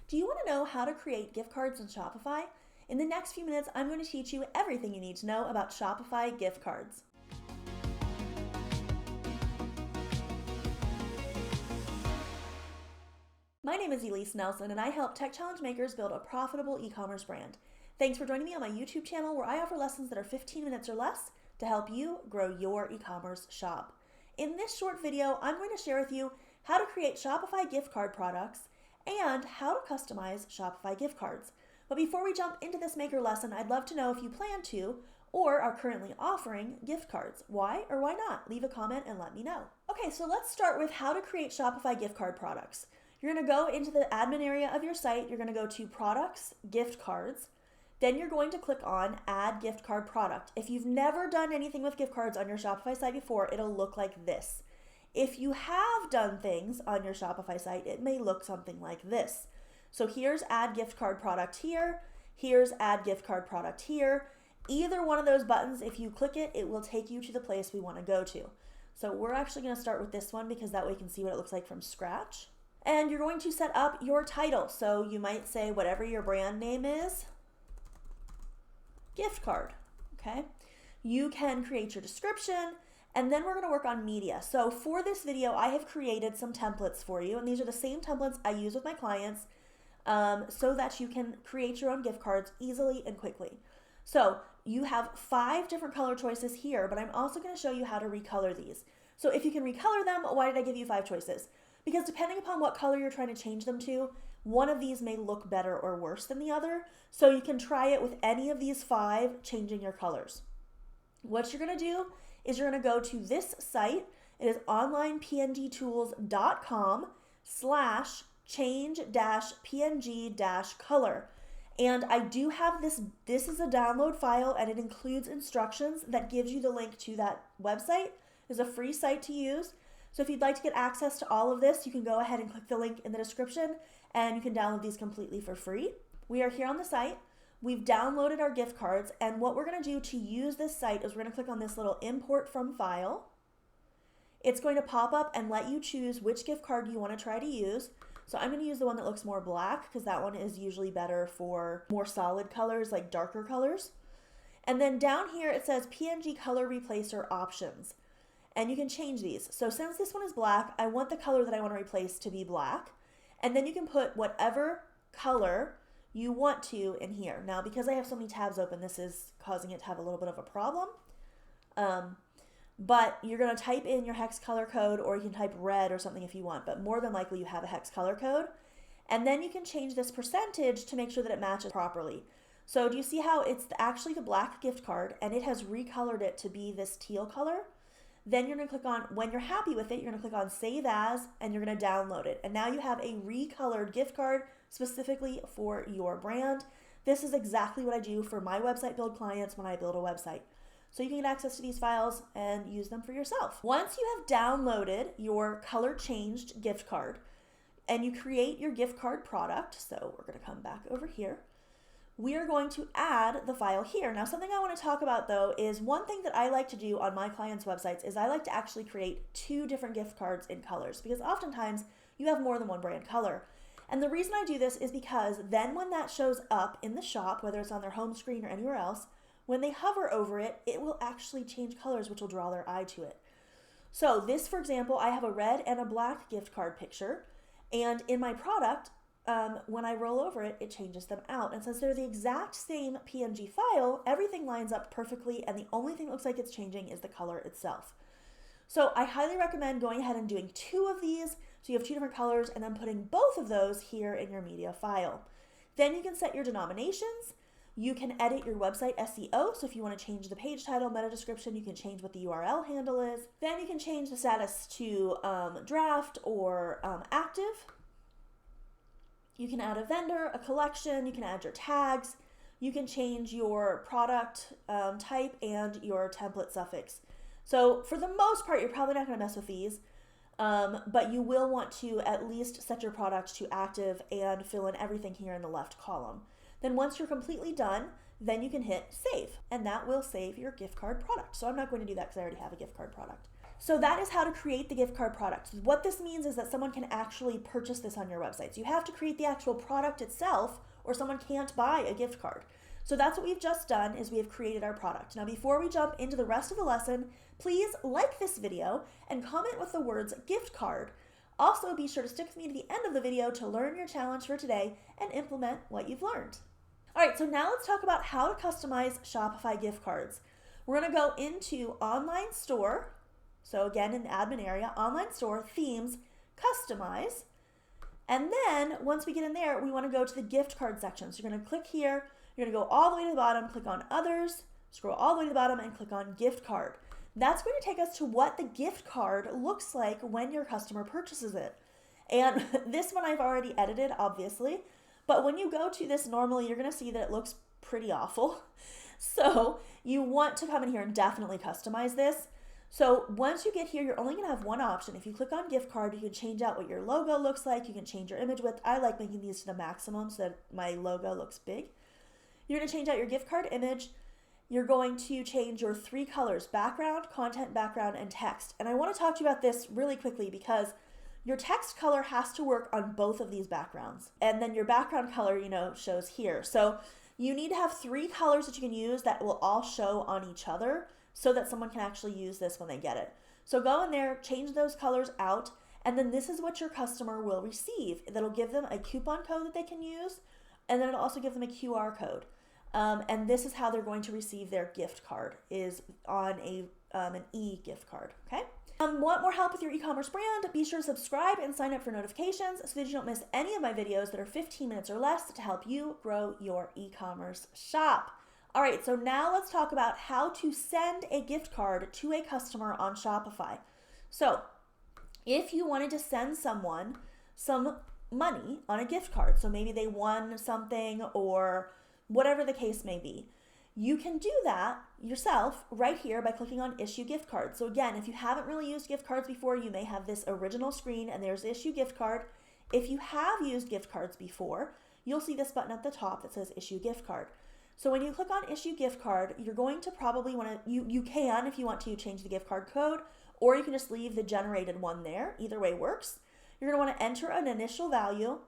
Do you want to know how to create gift cards in Shopify? In the next few minutes, I'm going to teach you everything you need to know about Shopify gift cards. My name is ELISE Nelson, and I help tech challenge makers build a profitable e-commerce brand. Thanks for joining me on my YouTube channel, where I offer lessons that are 15 minutes or less to help you grow your e-commerce shop. In this short video, I'm going to share with you how to create Shopify gift card products and how to customize Shopify gift cards. But before we jump into this maker lesson, I'd love to know if you plan to or are currently offering gift cards. Why or why not? Leave a comment and let me know. Okay, so let's start with how to create Shopify gift card products. You're going to go into the admin area of your site. You're going to go to Products, Gift Cards. Then you're going to click on Add Gift Card Product. If you've never done anything with gift cards on your Shopify site before, it'll look like this. If you have done things on your Shopify site, it may look something like this. So here's Add Gift Card Product here. Here's Add Gift Card Product here. Either one of those buttons, if you click it, it will take you to the place we want to go to. So we're actually going to start with this one because that way you can see what it looks like from scratch. And you're going to set up your title. So you might say whatever your brand name is, gift card, okay? You can create your description, and then we're gonna work on media. So for this video, I have created some templates for you, and these are the same templates I use with my clients so that you can create your own gift cards easily and quickly. So you have 5 different color choices here, but I'm also gonna show you how to recolor these. So if you can recolor them, why did I give you 5 choices? Because depending upon what color you're trying to change them to, one of these may look better or worse than the other. So you can try it with any of these 5, changing your colors. What you're gonna do is you're gonna go to this site. It is onlinepngtools.com/change-png-color. And I do have this is a download file, and it includes instructions that gives you the link to that website. It's a free site to use. So if you'd like to get access to all of this, you can go ahead and click the link in the description, and you can download these completely for free. We are here on the site. We've downloaded our gift cards, and what we're going to do to use this site is we're going to click on this little import from file. It's going to pop up and let you choose which gift card you want to try to use. So I'm going to use the one that looks more black because that one is usually better for more solid colors, like darker colors. And then down here it says PNG color replacer options. And you can change these. So since this one is black, I want the color that I want to replace to be black. And then you can put whatever color you want to in here. Now, because I have so many tabs open, this is causing it to have a little bit of a problem. But you're going to type in your hex color code, or you can type red or something if you want. But more than likely, you have a hex color code. And then you can change this percentage to make sure that it matches properly. So do you see how it's actually the black gift card, and it has recolored it to be this teal color? Then you're going to click on, when you're happy with it, you're going to click on Save As, and you're going to download it. And now you have a recolored gift card specifically for your brand. This is exactly what I do for my website build clients when I build a website. So you can get access to these files and use them for yourself. Once you have downloaded your color changed gift card and you create your gift card product, so we're going to come back over here, we are going to add the file here. Now, something I want to talk about though is one thing that I like to do on my clients' websites is I like to actually create 2 different gift cards in colors, because oftentimes you have more than one brand color. And the reason I do this is because then when that shows up in the shop, whether it's on their home screen or anywhere else, when they hover over it, it will actually change colors, which will draw their eye to it. So this, for example, I have a red and a black gift card picture, and in my product, when I roll over it, it changes them out. And since they're the exact same PNG file, everything lines up perfectly, and the only thing that looks like it's changing is the color itself. So I highly recommend going ahead and doing 2 of these, so you have 2 different colors, and then putting both of those here in your media file. Then you can set your denominations. You can edit your website SEO, so if you want to change the page title, meta description, you can change what the URL handle is. Then you can change the status to draft or active. You can add a vendor, a collection, you can add your tags, you can change your product type and your template suffix. So for the most part, you're probably not going to mess with these, but you will want to at least set your product to active and fill in everything here in the left column. Then once you're completely done, then you can hit save, and that will save your gift card product. So I'm not going to do that because I already have a gift card product. so that is how to create the gift card product. What this means is that someone can actually purchase this on your website. So you have to create the actual product itself, or someone can't buy a gift card. So that's what we've just done, is we have created our product. Now, before we jump into the rest of the lesson, please like this video and comment with the words gift card. Also, be sure to stick with me to the end of the video to learn your challenge for today and implement what you've learned. All right, so now let's talk about how to customize Shopify gift cards. We're gonna go into Online Store. So again, in the admin area, Online Store, Themes, Customize. And then once we get in there, we wanna go to the gift card section. So you're gonna click here, you're gonna go all the way to the bottom, click on Others, scroll all the way to the bottom and click on Gift Card. That's going to take us to what the gift card looks like when your customer purchases it. And this one I've already edited, obviously, but when you go to this normally, you're gonna see that it looks pretty awful. So you want to come in here and definitely customize this. So once you get here, you're only gonna have one option. If you click on gift card, you can change out what your logo looks like. You can change your image width. I like making these to the maximum so that my logo looks big. You're gonna change out your gift card image. You're going to change your 3 colors: background, content background, and text. And I want to talk to you about this really quickly because your text color has to work on both of these backgrounds. And then your background color, shows here. So you need to have 3 colors that you can use that will all show on each other so that someone can actually use this when they get it. So go in there, change those colors out, and then this is what your customer will receive. That'll give them a coupon code that they can use, and then it'll also give them a QR code. And this is how they're going to receive their gift card, is on an e-gift card, okay? Want more help with your e-commerce brand? Be sure to subscribe and sign up for notifications so that you don't miss any of my videos that are 15 minutes or less to help you grow your e-commerce shop. All right, so now let's talk about how to send a gift card to a customer on Shopify. So if you wanted to send someone some money on a gift card, so maybe they won something or whatever the case may be, you can do that yourself right here by clicking on Issue Gift Card. So again, if you haven't really used gift cards before, you may have this original screen and there's Issue Gift Card. If you have used gift cards before, you'll see this button at the top that says Issue Gift Card. So when you click on Issue Gift Card, you're going to probably want to, you can, if you want to, change the gift card code, or you can just leave the generated one there. Either way works. You're going to want to enter an initial value,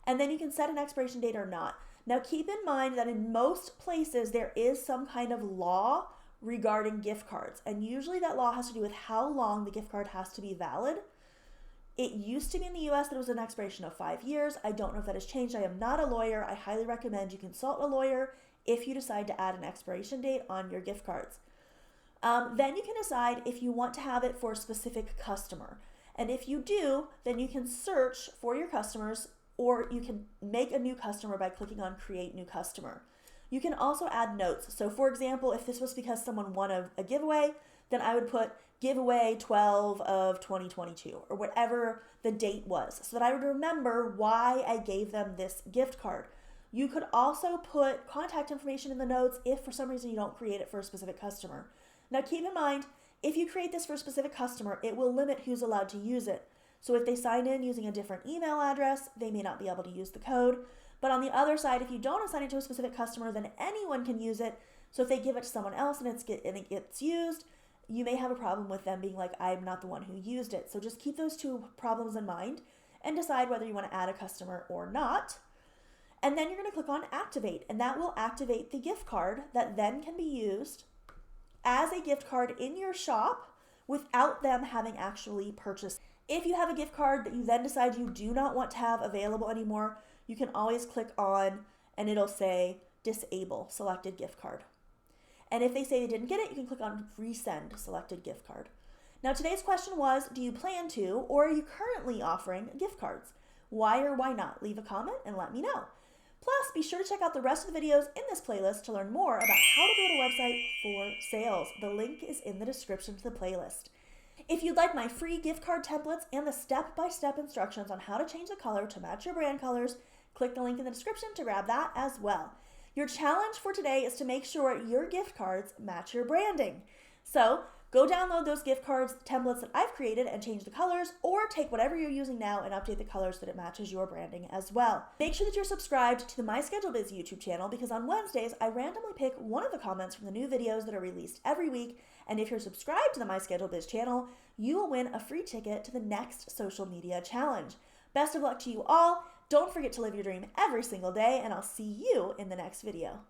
and then you can set an expiration date or not. Now keep in mind that in most places there is some kind of law regarding gift cards, and usually that law has to do with how long the gift card has to be valid. It used to be in the US that it was an expiration of 5 years. I don't know if that has changed. I am not a lawyer. I highly recommend you consult a lawyer if you decide to add an expiration date on your gift cards. Then you can decide if you want to have it for a specific customer. And if you do, then you can search for your customers, or you can make a new customer by clicking on Create New Customer. You can also add notes. So for example, if this was because someone won a giveaway, then I would put giveaway 12 of 2022 or whatever the date was, so that I would remember why I gave them this gift card. You could also put contact information in the notes if for some reason you don't create it for a specific customer. Now keep in mind, if you create this for a specific customer, it will limit who's allowed to use it. So if they sign in using a different email address, they may not be able to use the code. But on the other side, if you don't assign it to a specific customer, then anyone can use it. So if they give it to someone else and it gets used, you may have a problem with them being like, I'm not the one who used it. So just keep those 2 problems in mind and decide whether you want to add a customer or not. And then you're going to click on Activate, and that will activate the gift card that then can be used as a gift card in your shop without them having actually purchased. If you have a gift card that you then decide you do not want to have available anymore, you can always click on and it'll say Disable Selected Gift Card. And if they say they didn't get it, you can click on Resend Selected Gift Card. Now today's question was, do you plan to, or are you currently offering gift cards? Why or why not? Leave a comment and let me know. Plus, be sure to check out the rest of the videos in this playlist to learn more about how to build a website for sales. The link is in the description to the playlist. If you'd like my free gift card templates and the step-by-step instructions on how to change the color to match your brand colors, click the link in the description to grab that as well. Your challenge for today is to make sure your gift cards match your branding. So Go download those gift cards templates that I've created and change the colors, or take whatever you're using now and update the colors so that it matches your branding as well. Make sure that you're subscribed to the MyScheduledBiz YouTube channel, because on Wednesdays, I randomly pick one of the comments from the new videos that are released every week, and if you're subscribed to the MyScheduledBiz channel, you will win a free ticket to the next social media challenge. Best of luck to you all. Don't forget to live your dream every single day, and I'll see you in the next video.